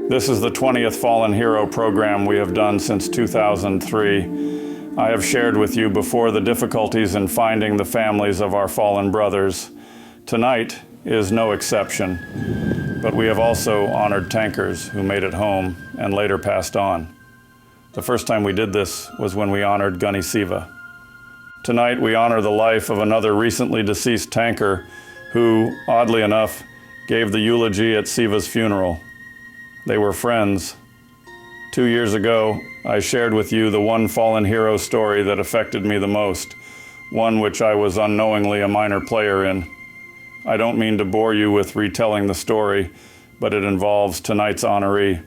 This is the 20th Fallen Hero program we have done since 2003. I have shared with you before the difficulties in finding the families of our fallen brothers. Tonight is no exception, but we have also honored tankers who made it home and later passed on. The first time we did this was when we honored Gunny Siva. Tonight we honor the life of another recently deceased tanker who, oddly enough, gave the eulogy at Siva's funeral. They were friends. 2 years ago, I shared with you the one fallen hero story that affected me the most, one which I was unknowingly a minor player in. I don't mean to bore you with retelling the story, but it involves tonight's honoree.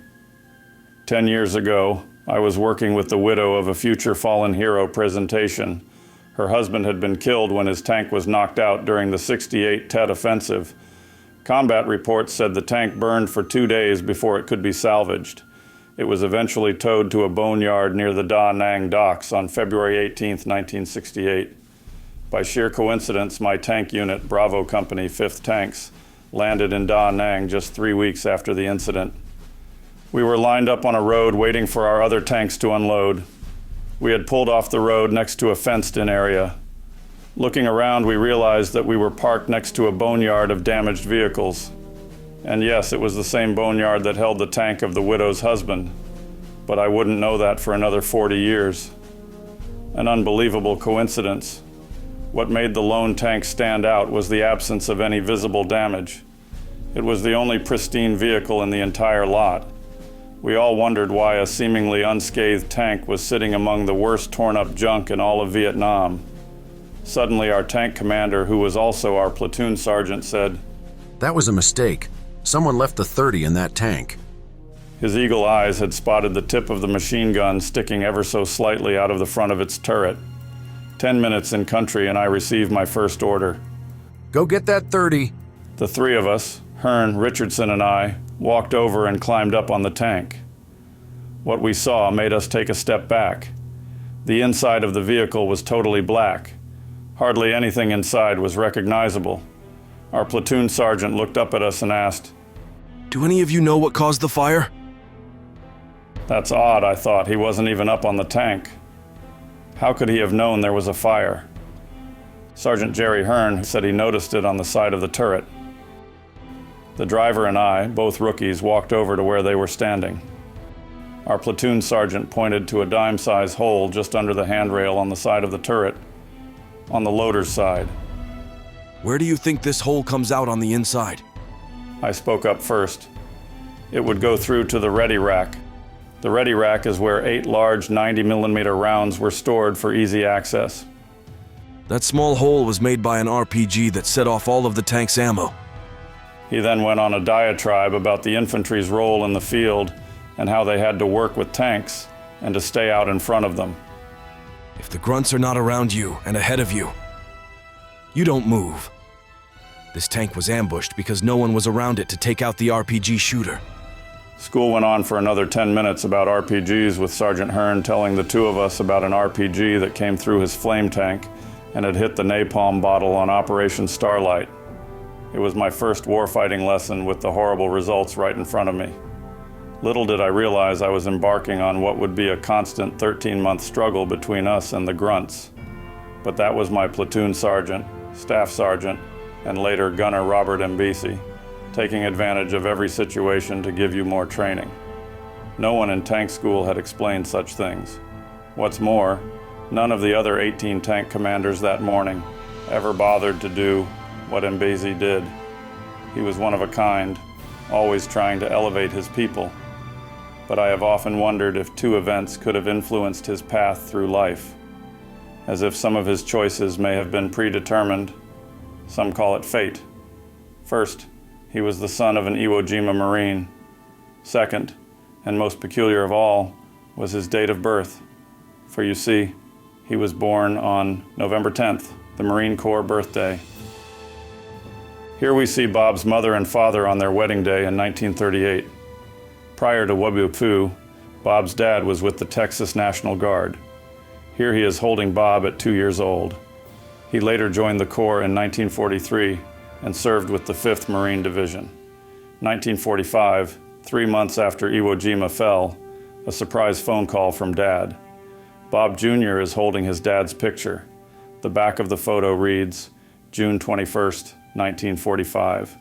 10 years ago, I was working with the widow of a future fallen hero presentation. Her husband had been killed when his tank was knocked out during the '68 Tet Offensive. Combat reports said the tank burned for 2 days before it could be salvaged. It was eventually towed to a boneyard near the Da Nang docks on February 18, 1968. By sheer coincidence, my tank unit, Bravo Company, 5th Tanks, landed in Da Nang just 3 weeks after the incident. We were lined up on a road waiting for our other tanks to unload. We had pulled off the road next to a fenced-in area. Looking around, we realized that we were parked next to a boneyard of damaged vehicles. And yes, it was the same boneyard that held the tank of the widow's husband, but I wouldn't know that for another 40 years. An unbelievable coincidence. What made the lone tank stand out was the absence of any visible damage. It was the only pristine vehicle in the entire lot. We all wondered why a seemingly unscathed tank was sitting among the worst torn-up junk in all of Vietnam. Suddenly, our tank commander, who was also our platoon sergeant, said, "That was a mistake. Someone left the .30 in that tank." His eagle eyes had spotted the tip of the machine gun sticking ever so slightly out of the front of its turret. 10 minutes in country and I received my first order. "Go get that .30. The three of us, Hearn, Richardson, and I, walked over and climbed up on the tank. What we saw made us take a step back. The inside of the vehicle was totally black. Hardly anything inside was recognizable. Our platoon sergeant looked up at us and asked, "Do any of you know what caused the fire?" That's odd, I thought. He wasn't even up on the tank. How could he have known there was a fire? Sergeant Jerry Hearn said he noticed it on the side of the turret. The driver and I, both rookies, walked over to where they were standing. Our platoon sergeant pointed to a dime-sized hole just under the handrail on the side of the turret, on the loader's side. "Where do you think this hole comes out on the inside?" I spoke up first. It would go through to the ready rack. The ready rack is where 8 large 90mm rounds were stored for easy access. "That small hole was made by an RPG that set off all of the tank's ammo." He then went on a diatribe about the infantry's role in the field and how they had to work with tanks and to stay out in front of them. "If the grunts are not around you and ahead of you, you don't move. This tank was ambushed because no one was around it to take out the RPG shooter." School went on for another 10 minutes about RPGs, with Sergeant Hearn telling the two of us about an RPG that came through his flame tank and had hit the napalm bottle on Operation Starlight. It was my first warfighting lesson with the horrible results right in front of me. Little did I realize I was embarking on what would be a constant 13-month struggle between us and the grunts. But that was my platoon sergeant, staff sergeant, and later gunner Robert Embesi, taking advantage of every situation to give you more training. No one in tank school had explained such things. What's more, none of the other 18 tank commanders that morning ever bothered to do what Embesi did. He was one of a kind, always trying to elevate his people. But I have often wondered if 2 events could have influenced his path through life, as if some of his choices may have been predetermined. Some call it fate. First, he was the son of an Iwo Jima Marine. Second, and most peculiar of all, was his date of birth. For you see, he was born on November 10th, the Marine Corps birthday. Here we see Bob's mother and father on their wedding day in 1938. Prior to Wabu Fu, Bob's dad was with the Texas National Guard. Here he is holding Bob at 2 years old. He later joined the Corps in 1943 and served with the 5th Marine Division. 1945, 3 months after Iwo Jima fell, a surprise phone call from Dad. Bob Jr. is holding his dad's picture. The back of the photo reads, June 21st, 1945.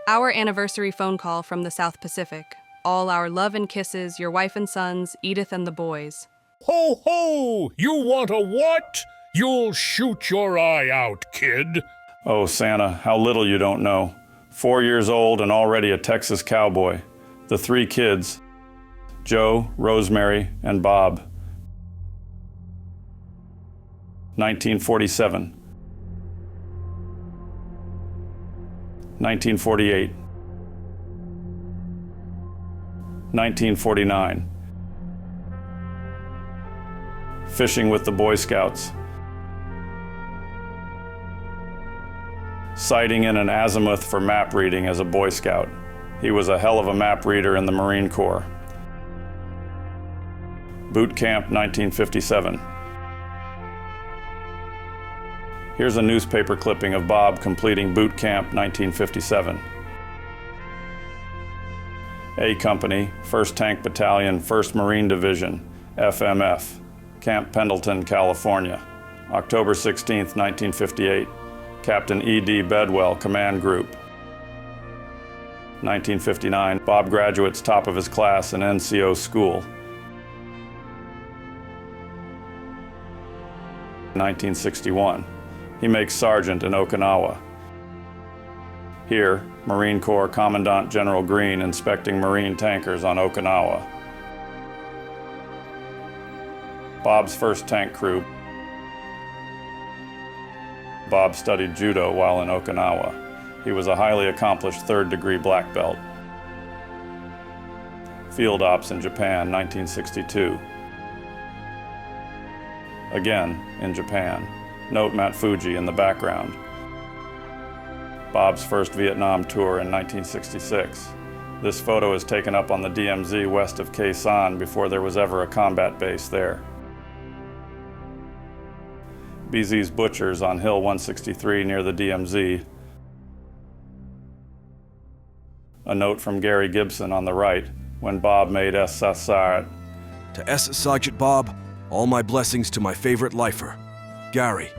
Our anniversary phone call from the South Pacific. All our love and kisses, your wife and sons, Edith and the boys. Ho, ho! You want a what? You'll shoot your eye out, kid. Oh, Santa, how little you don't know. 4 years old and already a Texas cowboy. The 3 kids, Joe, Rosemary, and Bob. 1947. 1948. 1949. Fishing with the Boy Scouts. Sighting in an azimuth for map reading as a Boy Scout. He was a hell of a map reader in the Marine Corps. Boot Camp, 1957. Here's a newspaper clipping of Bob completing Boot Camp, 1957. A Company, 1st Tank Battalion, 1st Marine Division, FMF, Camp Pendleton, California. October 16, 1958. Captain E.D. Bedwell, Command Group. 1959, Bob graduates top of his class in NCO school. 1961, he makes sergeant in Okinawa. Here, Marine Corps Commandant General Green inspecting Marine tankers on Okinawa. Bob's first tank crew. Bob studied judo while in Okinawa. He was a highly accomplished third-degree black belt. Field ops in Japan, 1962. Again, in Japan. Note Mount Fuji in the background. Bob's first Vietnam tour in 1966. This photo is taken up on the DMZ west of Khe Sanh before there was ever a combat base there. BZ's Butchers on Hill 163 near the DMZ. A note from Gary Gibson on the right, when Bob made SSR. To S. Sergeant Bob, all my blessings to my favorite lifer, Gary.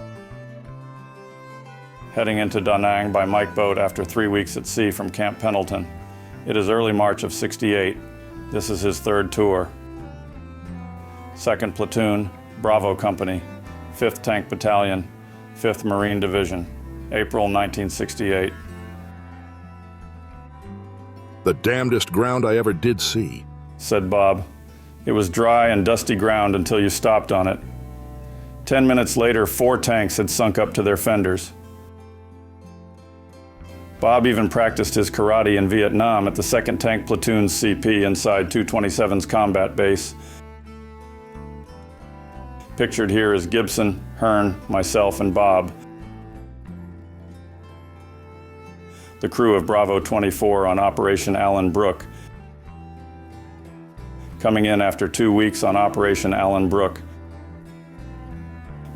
Heading into Da Nang by Mike boat after 3 weeks at sea from Camp Pendleton. It is early March of '68. This is his 3rd tour. 2nd Platoon, Bravo Company, 5th Tank Battalion, 5th Marine Division, April 1968. The damnedest ground I ever did see, said Bob. It was dry and dusty ground until you stopped on it. 10 minutes later, 4 tanks had sunk up to their fenders. Bob even practiced his karate in Vietnam at the 2nd Tank Platoon's CP inside 227's combat base. Pictured here is Gibson, Hearn, myself, and Bob. The crew of Bravo 24 on Operation Allenbrook. Coming in after 2 weeks on Operation Allenbrook.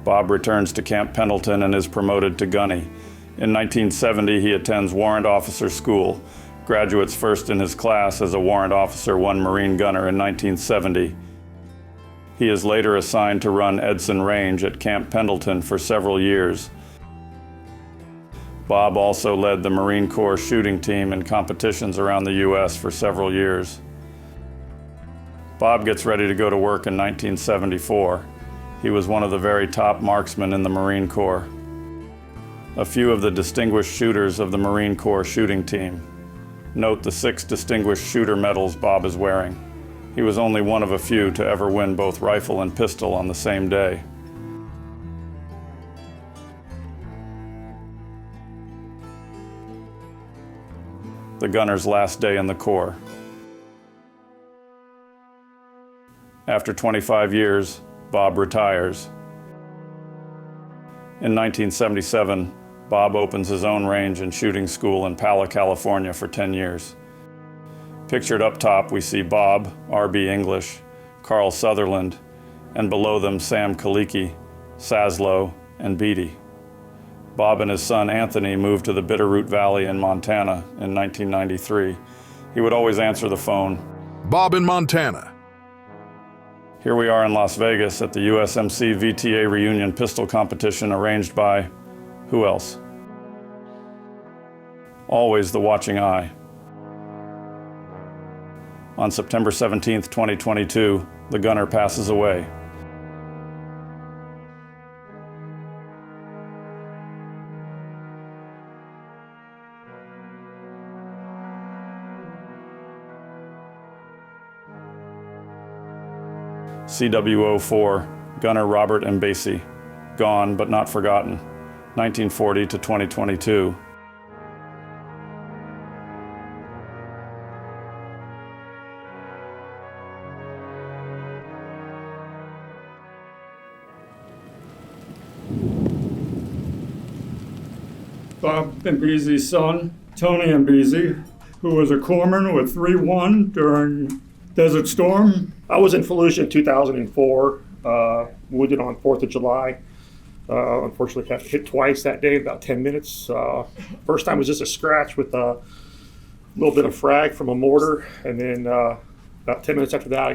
Bob returns to Camp Pendleton and is promoted to gunny. In 1970, he attends Warrant Officer School, graduates first in his class as a Warrant Officer 1 Marine Gunner in 1970. He is later assigned to run Edson Range at Camp Pendleton for several years. Bob also led the Marine Corps shooting team in competitions around the U.S. for several years. Bob gets ready to go to work in 1974. He was one of the very top marksmen in the Marine Corps. A few of the distinguished shooters of the Marine Corps shooting team. Note the 6 distinguished shooter medals Bob is wearing. He was only one of a few to ever win both rifle and pistol on the same day. The gunner's last day in the Corps. After 25 years, Bob retires. In 1977, Bob opens his own range and shooting school in Pala, California for 10 years. Pictured up top, we see Bob, R.B. English, Carl Sutherland, and below them Sam Kaliki, Saslow, and Beatty. Bob and his son Anthony moved to the Bitterroot Valley in Montana in 1993 He would always answer the phone. Bob in Montana. Here we are in Las Vegas at the USMC VTA reunion pistol competition arranged by who else? Always the watching eye. On September 17th, 2022, the gunner passes away. CW04, gunner Robert Embesi, gone but not forgotten, 1940 to 2022. Bob Embesi's son, Tony Embesi, who was a corpsman with 3-1 during Desert Storm. I was in Fallujah in 2004, wounded on 4th of July. Unfortunately, got hit twice that day, about 10 minutes. First time was just a scratch with a little bit of frag from a mortar, and then about 10 minutes after that, I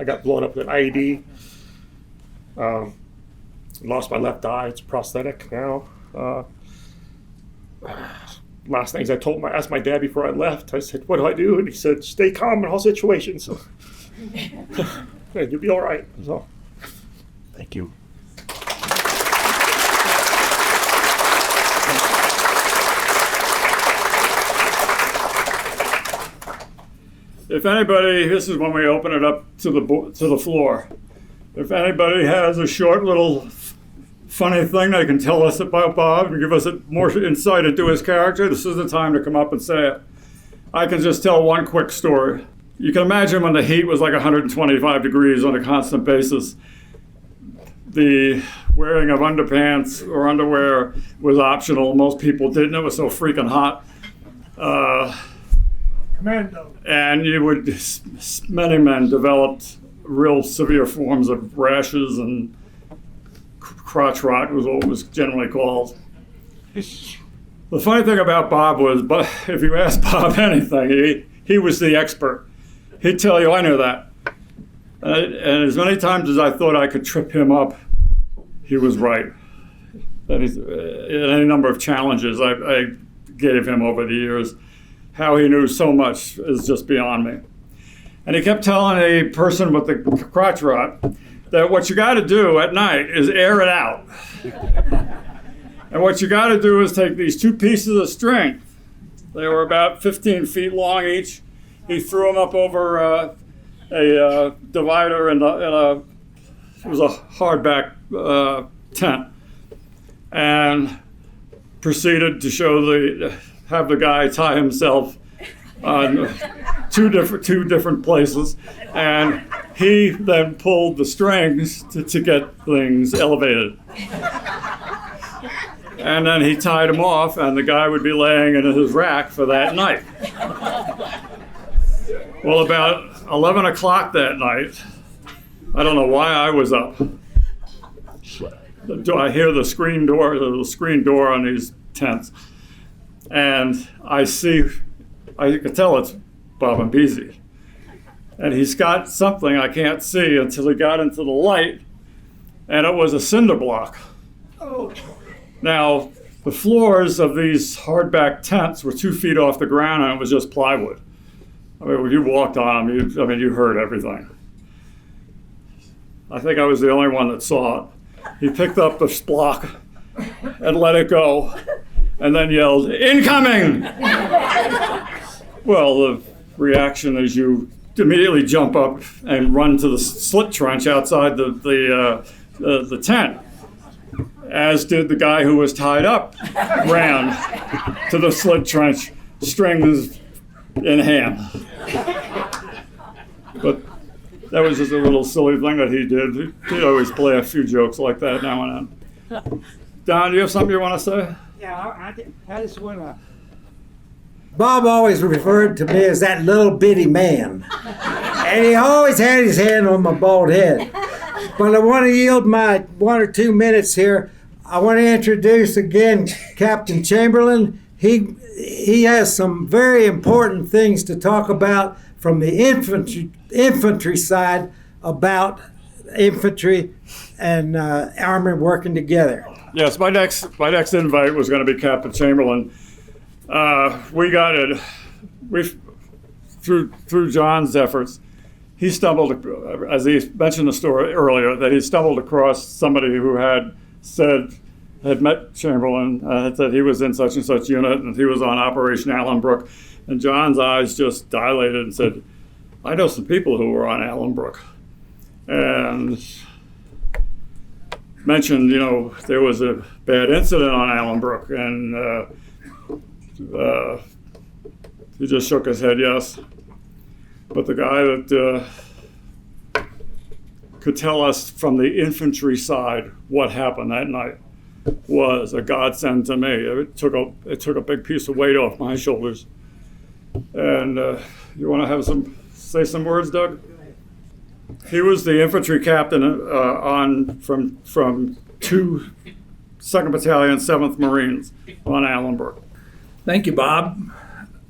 got blown up with an IED. Lost my left eye. It's prosthetic now. Last things I asked my dad before I left, I said, "What do I do?" And he said, "Stay calm in all situations." So, you'll be all right. So, thank you. If anybody, this is when we open it up to the floor. If anybody has a short little funny thing they can tell us about Bob and give us more insight into his character, this is the time to come up and say it. I can just tell one quick story. You can imagine when the heat was like 125 degrees on a constant basis, the wearing of underpants or underwear was optional. Most people didn't. It was so freaking hot. Commando. And many men developed real severe forms of rashes, and crotch rot was what it was generally called. The funny thing about Bob was, if you asked Bob anything, he was the expert. He'd tell you, "I knew that." And as many times as I thought I could trip him up, he was right. And any number of challenges I gave him over the years, how he knew so much is just beyond me. And he kept telling a person with the crotch rot that what you got to do at night is air it out. And what you got to do is take these 2 pieces of string. They were about 15 feet long each. He threw them up over a divider it was a hardback tent, and proceeded to have the guy tie himself on two different places, and he then pulled the strings to get things elevated. And then he tied him off, and the guy would be laying in his rack for that night. Well, about 11 o'clock that night, I don't know why I was up. I hear the screen door on these tents, and I can tell it's Bob Embesi. And he's got something I can't see until he got into the light, and it was a cinder block. Now, the floors of these hardback tents were 2 feet off the ground, and it was just plywood. I mean, when you walked on them, you heard everything. I think I was the only one that saw it. He picked up this block and let it go, and then yelled, "Incoming!" Well, the reaction is you immediately jump up and run to the slit trench outside the tent, as did the guy who was tied up, ran to the slit trench, strings in hand. But that was just a little silly thing that he did. He'd always play a few jokes like that now and then. Don, do you have something you want to say? Yeah, I just want to. Bob always referred to me as that little bitty man. And he always had his hand on my bald head. But I want to yield my 1 or 2 minutes here. I want to introduce again Captain Chamberlain. he has some very important things to talk about from the infantry side about infantry and army working together. Yes, my next invite was going to be Captain Chamberlain. We got it. Through John's efforts, he stumbled, as he mentioned the story earlier, that he stumbled across somebody who had met Chamberlain, that he was in such and such unit and he was on Operation Allenbrook. And John's eyes just dilated and said, I know some people who were on Allenbrook. And mentioned, there was a bad incident on Allenbrook, and he just shook his head yes. But the guy that could tell us from the infantry side what happened that night was a godsend to me. It took a big piece of weight off my shoulders. And you want to say some words, Doug? He was the infantry captain from 2 2nd Battalion, 7th Marines on Allenbrook. Thank you, Bob.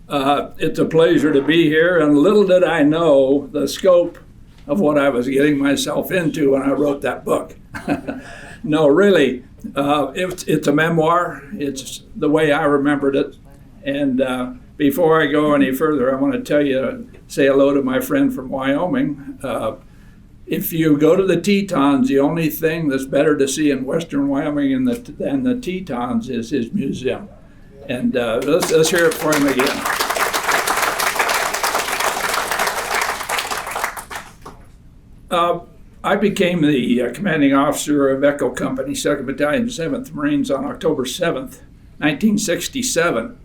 It's a pleasure to be here, and little did I know the scope of what I was getting myself into when I wrote that book. No, really, it's a memoir. It's the way I remembered it. And before I go any further, I want to say hello to my friend from Wyoming. If you go to the Tetons, the only thing that's better to see in western Wyoming than the Tetons is his museum. And let's hear it for him again. I became the commanding officer of Echo Company, 2nd Battalion, 7th Marines on October 7th, 1967,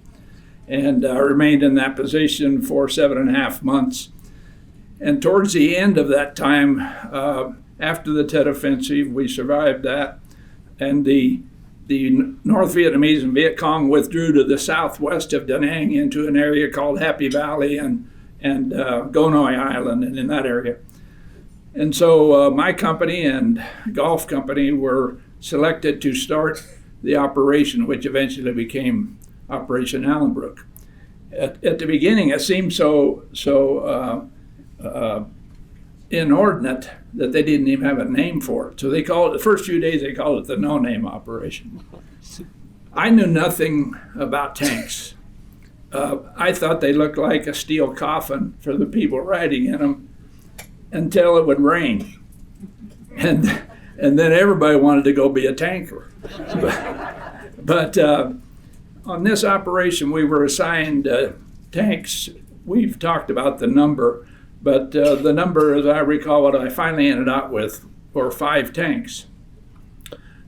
and remained in that position for 7.5 months. And towards the end of that time, after the Tet Offensive, we survived that, and the North Vietnamese and Viet Cong withdrew to the southwest of Da Nang into an area called Happy Valley and Gonoi Island, and in that area. And so my company and Golf Company were selected to start the operation, which eventually became Operation Allenbrook. At the beginning, it seemed so inordinate that they didn't even have a name for it. So they called it, the first few days, they called it the no-name operation. I knew nothing about tanks. I thought they looked like a steel coffin for the people riding in them until it would rain. And then everybody wanted to go be a tanker. But on this operation, we were assigned tanks. We've talked about the number, but the number, as I recall, what I finally ended up with were 5 tanks.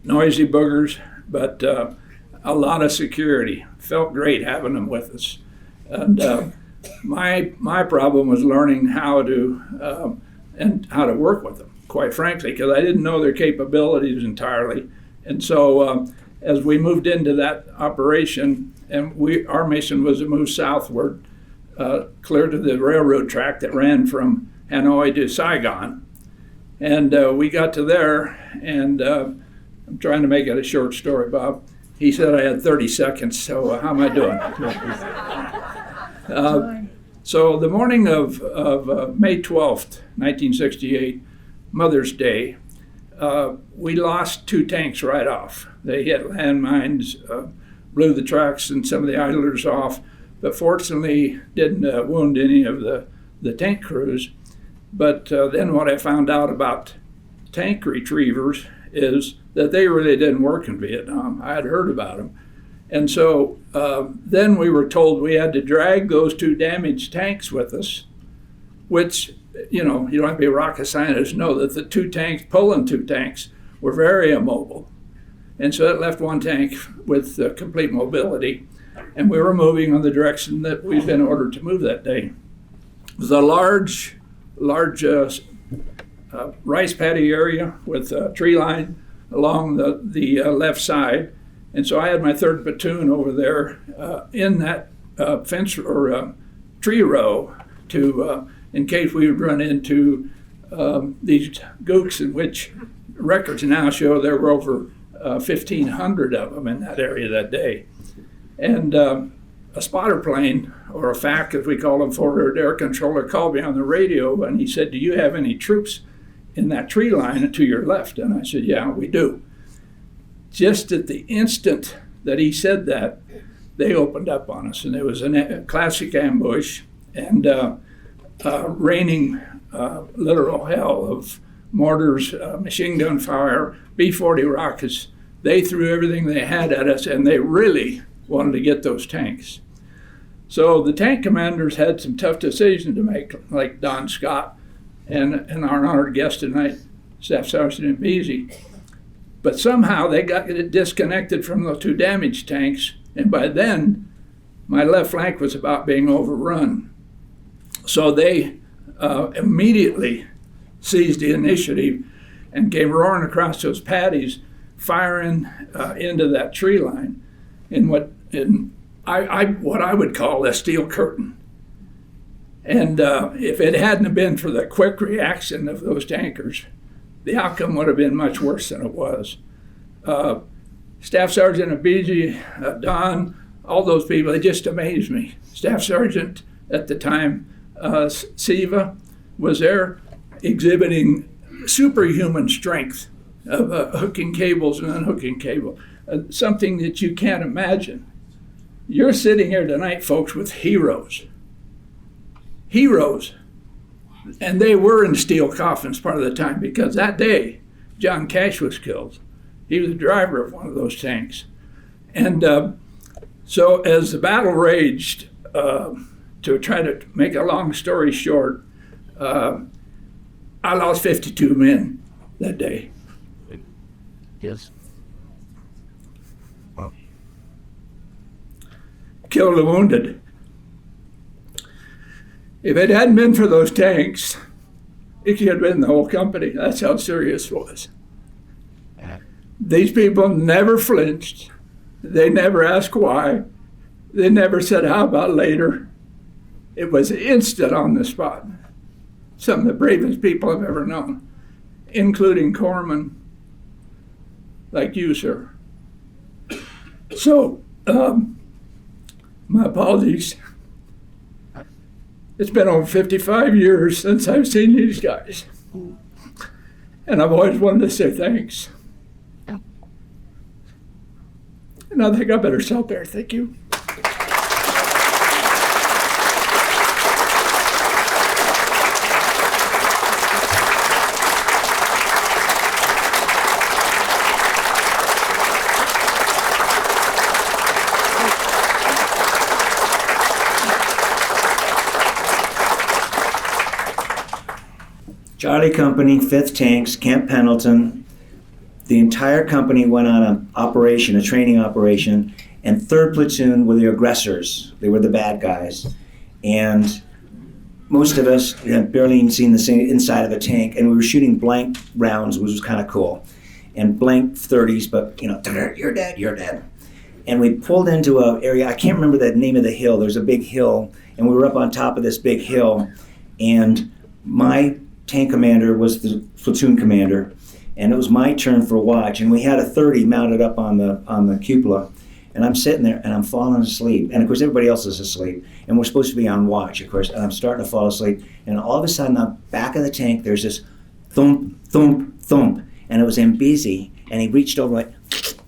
Noisy boogers, but a lot of security. Felt great having them with us. And my problem was learning how to work with them, quite frankly, because I didn't know their capabilities entirely. And so as we moved into that operation, and our mission was to move southward, clear to the railroad track that ran from Hanoi to Saigon. And we got to there, and I'm trying to make it a short story, Bob. He said I had 30 seconds, so how am I doing? So the morning of May 12th, 1968, Mother's Day, we lost 2 tanks right off. They hit landmines, blew the trucks and some of the idlers off, but fortunately didn't wound any of the tank crews. But then what I found out about tank retrievers is that they really didn't work in Vietnam. I had heard about them. And so then we were told we had to drag those 2 damaged tanks with us, which, you don't have to be a rocket scientist to know that the 2 tanks, pulling 2 tanks, were very immobile. And so it left 1 tank with complete mobility, and we were moving on the direction that we'd been ordered to move that day. It was a large rice paddy area with a tree line along the left side. And so I had my 3rd platoon over there in that fence or tree row to, in case we would run into these gooks, in which records now show there were over 1,500 of them in that area that day. And a spotter plane, or a FAC as we call them, forward air controller, called me on the radio and he said, "Do you have any troops in that tree line to your left?" And I said, "Yeah, we do." Just at the instant that he said that, they opened up on us, and it was a classic ambush and raining literal hell of mortars, machine gun fire, B-40 rockets. They threw everything they had at us, and they really wanted to get those tanks. So the tank commanders had some tough decisions to make, like Don Scott and our honored guest tonight, Staff Sergeant Embesi. But somehow they got disconnected from those two damaged tanks, and by then my left flank was about being overrun. So they immediately seized the initiative and came roaring across those paddies, firing into that tree line in what I would call a steel curtain. And if it hadn't been for the quick reaction of those tankers, the outcome would have been much worse than it was. Staff Sergeant Embesi, Don, all those people, they just amazed me. Staff Sergeant at the time, Siva, was there exhibiting superhuman strength of hooking cables and unhooking cable, something that you can't imagine. You're sitting here tonight, folks, with heroes. Heroes. And they were in steel coffins part of the time, because that day, John Cash was killed. He was the driver of one of those tanks. And so as the battle raged, to try to make a long story short, I lost 52 men that day. Yes. Wow. Killed and wounded. If it hadn't been for those tanks, it could have been the whole company. That's how serious it was. These people never flinched. They never asked why. They never said, "How about later?" It was instant on the spot. Some of the bravest people I've ever known, including corpsmen like you, sir. So, my apologies. It's been over 55 years since I've seen these guys. And I've always wanted to say thanks. And I think I better stop there. Thank you. Charlie Company, 5th Tanks, Camp Pendleton. The entire company went on an operation, a training operation, and 3rd Platoon were the aggressors. They were the bad guys. And most of us had barely even seen the inside of a tank, and we were shooting blank rounds, which was kind of cool. And blank 30s, but, you're dead, you're dead. And we pulled into an area, I can't remember the name of the hill. There's a big hill, and we were up on top of this big hill, and my tank commander was the platoon commander, and it was my turn for watch, and we had a 30 mounted up on the cupola, and I'm sitting there and I'm falling asleep, and of course everybody else is asleep, and we're supposed to be on watch, of course, and I'm starting to fall asleep, and all of a sudden on the back of the tank there's this thump, thump, thump, and it was Embesi, and he reached over and went,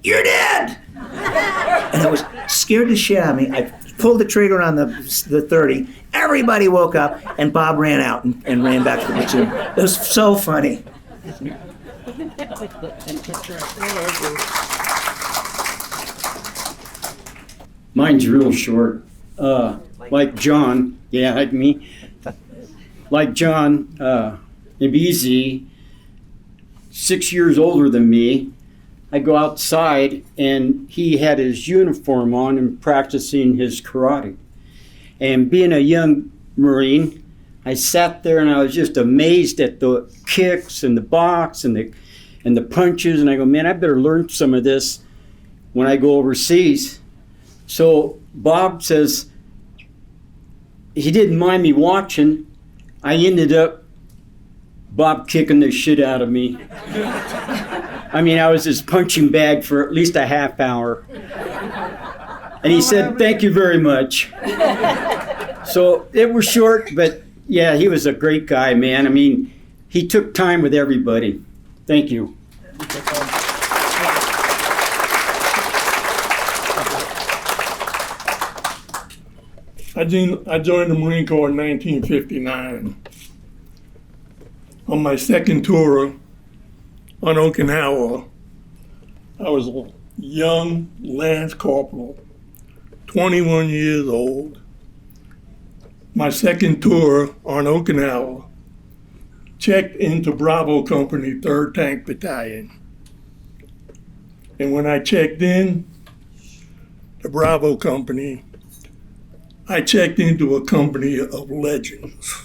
"You're dead!" And I was scared to shit out of me. I pulled the trigger on the 30. Everybody woke up, and Bob ran out and ran back to the platoon. It was so funny. Mine's real short. Like John, me. Like John, Embesi, 6 years older than me. I go outside, and he had his uniform on and practicing his karate. And being a young Marine, I sat there and I was just amazed at the kicks and the box and the punches. And I go, man, I better learn some of this when I go overseas. So Bob says he didn't mind me watching. I ended up Bob kicking the shit out of me. I mean, I was his punching bag for at least a half hour. And he said, "Thank you very much." So it was short, but yeah, he was a great guy, man. I mean, he took time with everybody. Thank you. I joined the Marine Corps in 1959. On my second tour on Okinawa, I was a young Lance Corporal, 21 years old. My second tour on Okinawa, checked into Bravo Company, 3rd Tank Battalion. And when I checked in the Bravo Company, I checked into a company of legends.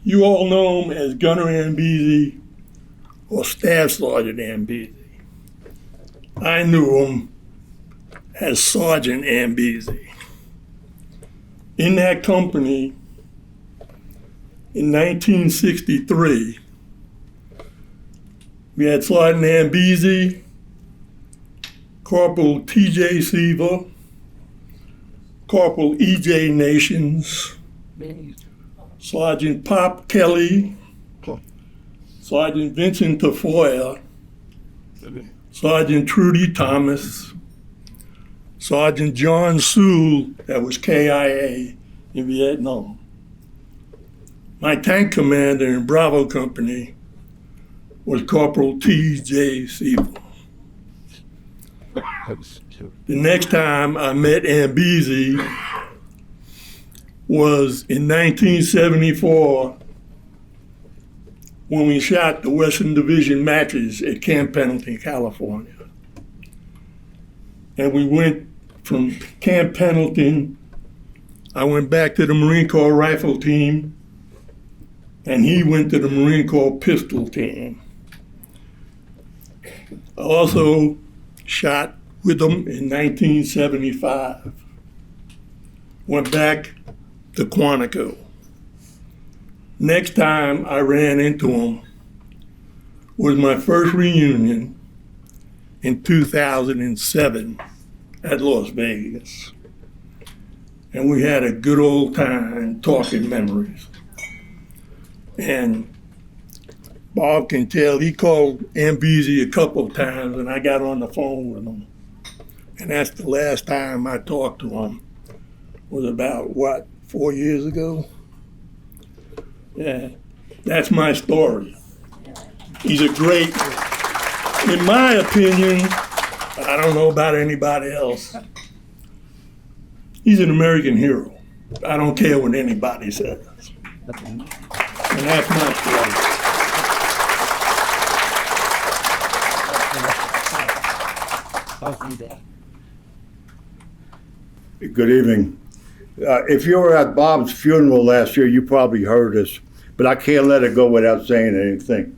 You all know him as Gunner Embesi or Staff Sergeant Embesi. I knew him as Sergeant Embesi. In that company, in 1963, we had Sergeant Embesi, Corporal T.J. Seaver, Corporal E.J. Nations, Sergeant Pop Kelly, Sergeant Vincent Tafoya, Sergeant Trudy Thomas, Sergeant John Sewell, that was KIA in Vietnam. My tank commander in Bravo Company was Corporal T.J. Seaver. The next time I met Embesi was in 1974 when we shot the Western Division matches at Camp Pendleton, California. And we went from Camp Pendleton, I went back to the Marine Corps Rifle Team, and he went to the Marine Corps Pistol Team. I also shot with them in 1975. Went back to Quantico. Next time I ran into him was my first reunion in 2007 at Las Vegas. And we had a good old time talking memories. And Bob can tell, he called Embesi a couple of times and I got on the phone with him. And that's the last time I talked to him. Was about, 4 years ago? Yeah, that's my story. He's a great, in my opinion, I don't know about anybody else, he's an American hero. I don't care what anybody says. And that's my story. Good evening. If you were at Bob's funeral last year, you probably heard us, but I can't let it go without saying anything.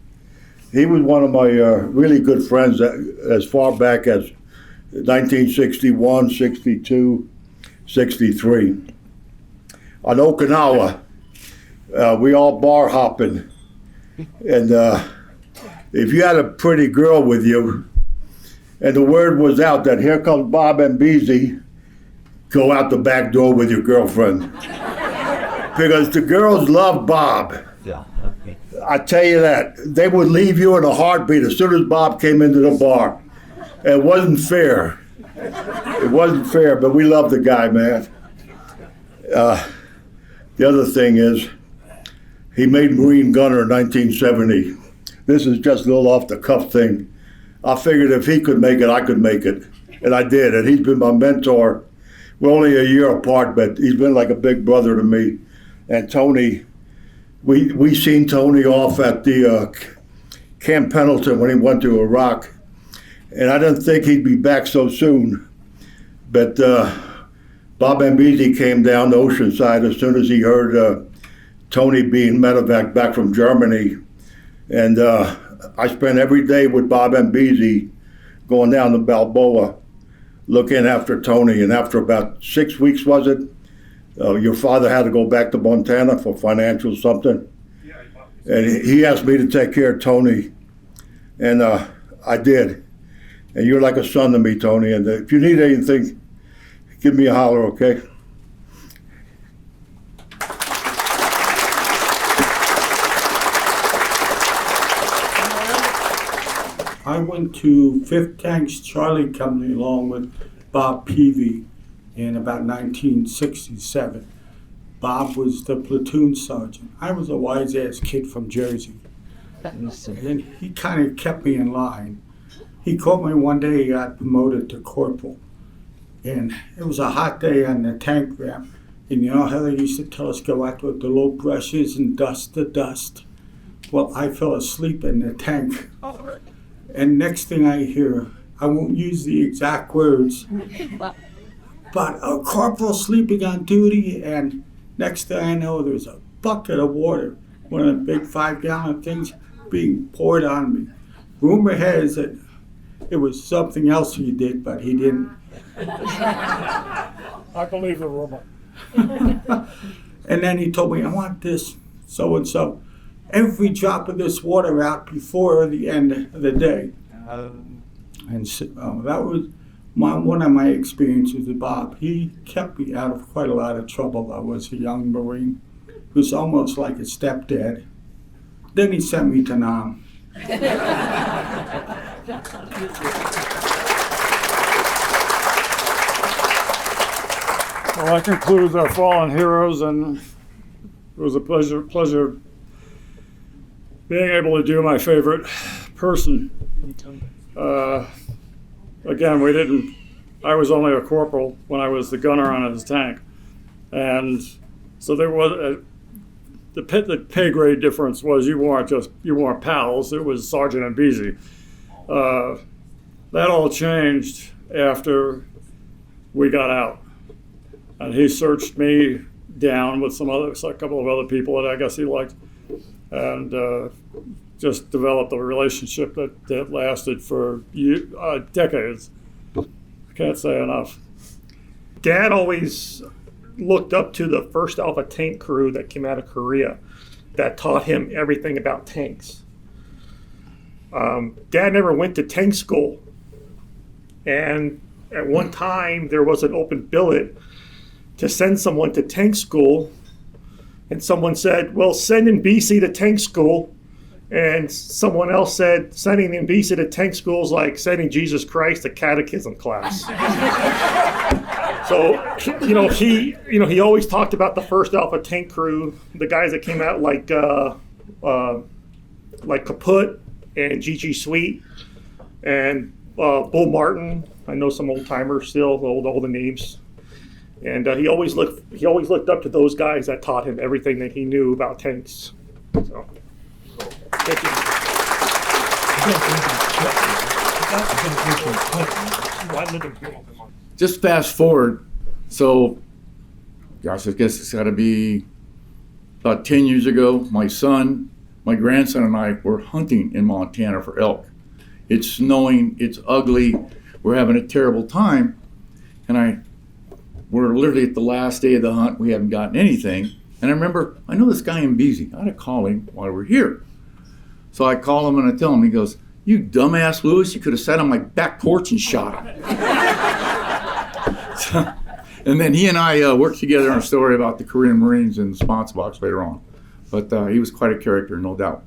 He was one of my really good friends as far back as 1961, 62, 63. On Okinawa, we all bar hopping, and if you had a pretty girl with you, and the word was out that here comes Bob Embesi, go out the back door with your girlfriend. Because the girls love Bob. Yeah. Okay. I tell you that. They would leave you in a heartbeat as soon as Bob came into the bar. It wasn't fair. It wasn't fair, but we love the guy, man. The other thing is, he made Marine Gunner in 1970. This is just a little off-the-cuff thing. I figured if he could make it, I could make it. And I did, and he's been my mentor. We're only a year apart, but he's been like a big brother to me. And Tony, we seen Tony off at the Camp Pendleton when he went to Iraq. And I didn't think he'd be back so soon. But Bob Embesi came down the Oceanside as soon as he heard Tony being medevac back from Germany. And I spent every day with Bob Embesi going down to Balboa, looking after Tony. And after about 6 weeks, was it? Your father had to go back to Montana for financial something. And he asked me to take care of Tony. And I did. And you're like a son to me, Tony. And if you need anything, give me a holler, okay? I went to 5th Tank's Charlie Company along with Bob Peavey in about 1967. Bob was the platoon sergeant. I was a wise-ass kid from Jersey. And he kind of kept me in line. He caught me one day, he got promoted to corporal. And it was a hot day on the tank ramp. And you know how they used to tell us go out with the low brushes and dust the dust? Well, I fell asleep in the tank. And next thing I hear, I won't use the exact words, but a corporal sleeping on duty, and next thing I know, there's a bucket of water, one of the big 5-gallon things, being poured on me. Rumor has it it was something else he did, but he didn't. I believe the rumor. And then he told me, I want this so-and-so. Every drop of this water out before the end of the day. And so, that was one of my experiences with Bob. He kept me out of quite a lot of trouble. I was a young Marine. He was almost like a stepdad. Then he sent me to Nam. Well, that concludes our fallen heroes, and it was a pleasure being able to do my favorite person. Again, I was only a corporal when I was the gunner on his tank. And so there was the pay grade difference was you weren't pals, it was Sergeant Embesi. That all changed after we got out. And he searched me down with a couple of other people that I guess he liked, and just developed a relationship that lasted for decades. I can't say enough. Dad always looked up to the first Alpha tank crew that came out of Korea that taught him everything about tanks. Dad never went to tank school, and at one time there was an open billet to send someone to tank school, and someone said, well, send Embesi to tank school. And someone else said, sending Embesi to tank school is like sending Jesus Christ to catechism class. So, he always talked about the first Alpha tank crew, the guys that came out like Kaput and Gigi Sweet and Bull Martin. I know some old timers still, all the names. And he always looked up to those guys that taught him everything that he knew about tanks. So, thank you. Just fast forward, so gosh, I guess it's got to be about 10 years ago. My grandson and I were hunting in Montana for elk. It's snowing, it's ugly, we're having a terrible time, and we're literally at the last day of the hunt. We haven't gotten anything. And I remember, I know this guy Embesi. I ought to call him while we're here. So I call him and I tell him, he goes, you dumbass Lewis, you could have sat on my back porch and shot him. And then he and I worked together on a story about the Korean Marines in the response box later on. But he was quite a character, no doubt.